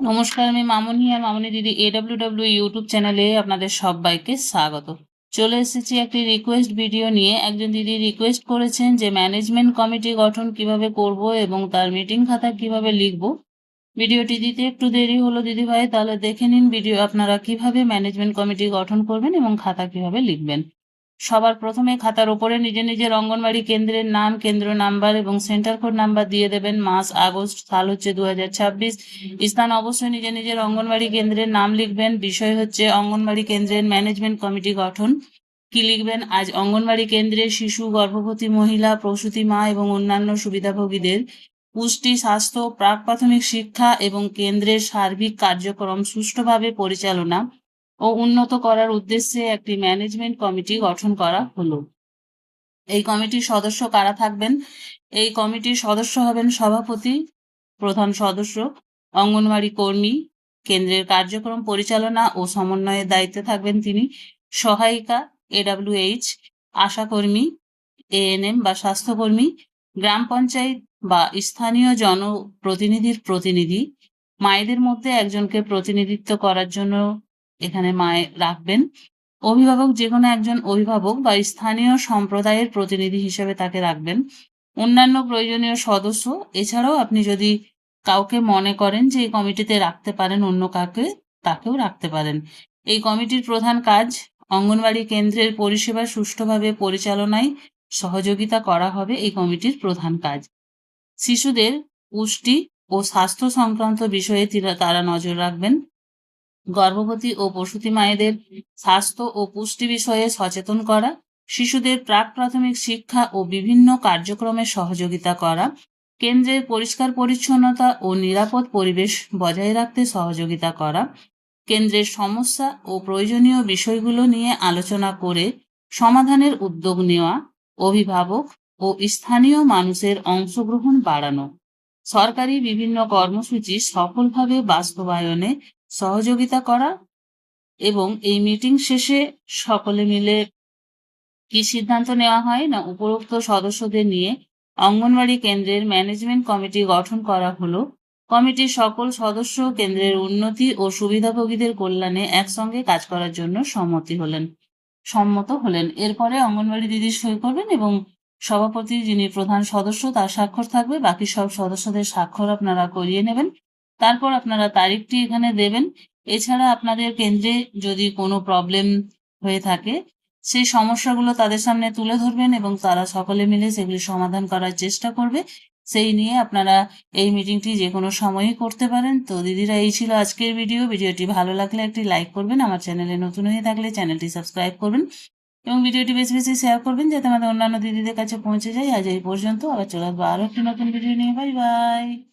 নমস্কার, আমি মামনি আর মামনি দিদি AWW ইউটিউব চ্যানেলে আপনাদের সবাইকে স্বাগত। চলে এসেছি একটি রিকোয়েস্ট ভিডিও নিয়ে। একজন দিদি রিকোয়েস্ট করেছেন যে ম্যানেজমেন্ট কমিটি গঠন কিভাবে করব এবং তার মিটিং খাতা কিভাবে লিখব। ভিডিওটি দিতে একটু দেরি হলো দিদি ভাই, তাহলে দেখে নিন ভিডিও আপনারা কিভাবে ম্যানেজমেন্ট কমিটি গঠন করবেন এবং খাতা কিভাবে লিখবেন। সবার প্রথমে খাতার উপরে নিজের অঙ্গনবাড়ি কেন্দ্রের নাম, কেন্দ্র নাম্বার এবং সেন্টার কোড নাম্বার দিয়ে দেবেন। মাস আগস্ট, সাল হচ্ছে 2026। স্থান অবশ্যই নিজের অঙ্গনবাড়ি কেন্দ্রের নাম লিখবেন। বিষয় হচ্ছে অঙ্গনবাড়ি কেন্দ্রের ম্যানেজমেন্ট কমিটি গঠন। কি লিখবেন? আজ অঙ্গনবাড়ি কেন্দ্রে শিশু, গর্ভবতী মহিলা, প্রসূতি মা এবং অন্যান্য সুবিধাভোগীদের পুষ্টি, স্বাস্থ্য, প্রাক প্রাথমিক শিক্ষা এবং কেন্দ্রের সার্বিক কার্যক্রম সুষ্ঠুভাবে পরিচালনা ও উন্নত করার উদ্দেশ্যে একটি ম্যানেজমেন্ট কমিটি গঠন করা হলো। এই কমিটির সদস্য কারা থাকবেন? এই কমিটির সদস্য হবেন সভাপতি, প্রধান সদস্য, অঙ্গনওয়াড়ি কর্মী, কেন্দ্রের কার্যক্রম পরিচালনা ও সমন্বয়ের দায়িত্বে থাকবেন তিনি, সহায়িকা, AWH, আশাকর্মী, ANM বা স্বাস্থ্যকর্মী, গ্রাম পঞ্চায়েত বা স্থানীয় জনপ্রতিনিধির প্রতিনিধি। মায়েদের মধ্যে একজনকে প্রতিনিধিত্ব করার জন্য এখানে মায়ে রাখবেন। অভিভাবক, যে কোনো একজন অভিভাবক বা স্থানীয় সম্প্রদায়ের প্রতিনিধি হিসেবে তাকে রাখবেন। অন্যান্য প্রয়োজনীয় সদস্য, এছাড়াও আপনি যদি কাউকে মনে করেন যে এই কমিটিতে রাখতে পারেন অন্য কাউকে, তাকেও রাখতে পারেন। এই কমিটির প্রধান কাজ অঙ্গনওয়াড়ি কেন্দ্রের পরিষেবা সুষ্ঠুভাবে পরিচালনায় সহযোগিতা করা হবে এই কমিটির প্রধান কাজ। শিশুদের পুষ্টি ও স্বাস্থ্য সংক্রান্ত বিষয়ে তারা নজর রাখবেন। গর্ভবতী ও প্রসূতি মায়েদের স্বাস্থ্য ও পুষ্টি বিষয়ে সচেতন করা, শিশুদের প্রাক প্রাথমিক শিক্ষা ও বিভিন্ন কার্যক্রমে সহযোগিতা করা, কেন্দ্রের পরিষ্কার পরিচ্ছন্নতা ও নিরাপদ পরিবেশ বজায় রাখতে সহযোগিতা করা, কেন্দ্রের সমস্যা ও প্রয়োজনীয় বিষয়গুলো নিয়ে আলোচনা করে সমাধানের উদ্যোগ নেওয়া, অভিভাবক ও স্থানীয় মানুষের অংশগ্রহণ বাড়ানো, সরকারি বিভিন্ন কর্মসূচি সফলভাবে বাস্তবায়নে সহযোগিতা করা এবং এই মিটিং শেষে সকলে মিলে কি সিদ্ধান্ত নেওয়া হয় না উপরোক্ত সদস্যদের নিয়ে অঙ্গনওয়াড়ি কেন্দ্রের ম্যানেজমেন্ট কমিটি গঠন করা হলো। কমিটির সকল সদস্য কেন্দ্রের উন্নতি ও সুবিধাভোগীদের কল্যাণে একসঙ্গে কাজ করার জন্য সম্মত হলেন। এরপরে অঙ্গনওয়াড়ি দিদি সই করবেন এবং সভাপতি, যিনি প্রধান সদস্য, তার স্বাক্ষর থাকবে। বাকি সব সদস্যদের স্বাক্ষর আপনারা করিয়ে নেবেন। তারপর আপনারা তারিখটি এখানে দেবেন। এছাড়া আপনাদের কেন্দ্রে যদি কোনো প্রবলেম হয়ে থাকে সেই সমস্যাগুলো তাদের সামনে তুলে ধরবেন এবং তারা সকলে মিলে সেগুলি সমাধান করার চেষ্টা করবে। সেই নিয়ে আপনারা এই মিটিংটি যে কোনো সময়ই করতে পারেন। তো দিদিরা, এই ছিল আজকের ভিডিওটি ভালো লাগলে একটি লাইক করবেন, আমার চ্যানেলে নতুন হয়ে থাকলে চ্যানেলটি সাবস্ক্রাইব করবেন এবং ভিডিওটি বেশি বেশি শেয়ার করবেন যাতে আমাদের অন্যান্য দিদিদের কাছে পৌঁছে যায়। আজ এই পর্যন্ত, আবার চলে আসবো আরো একটি নতুন ভিডিও নিয়ে। Bye bye.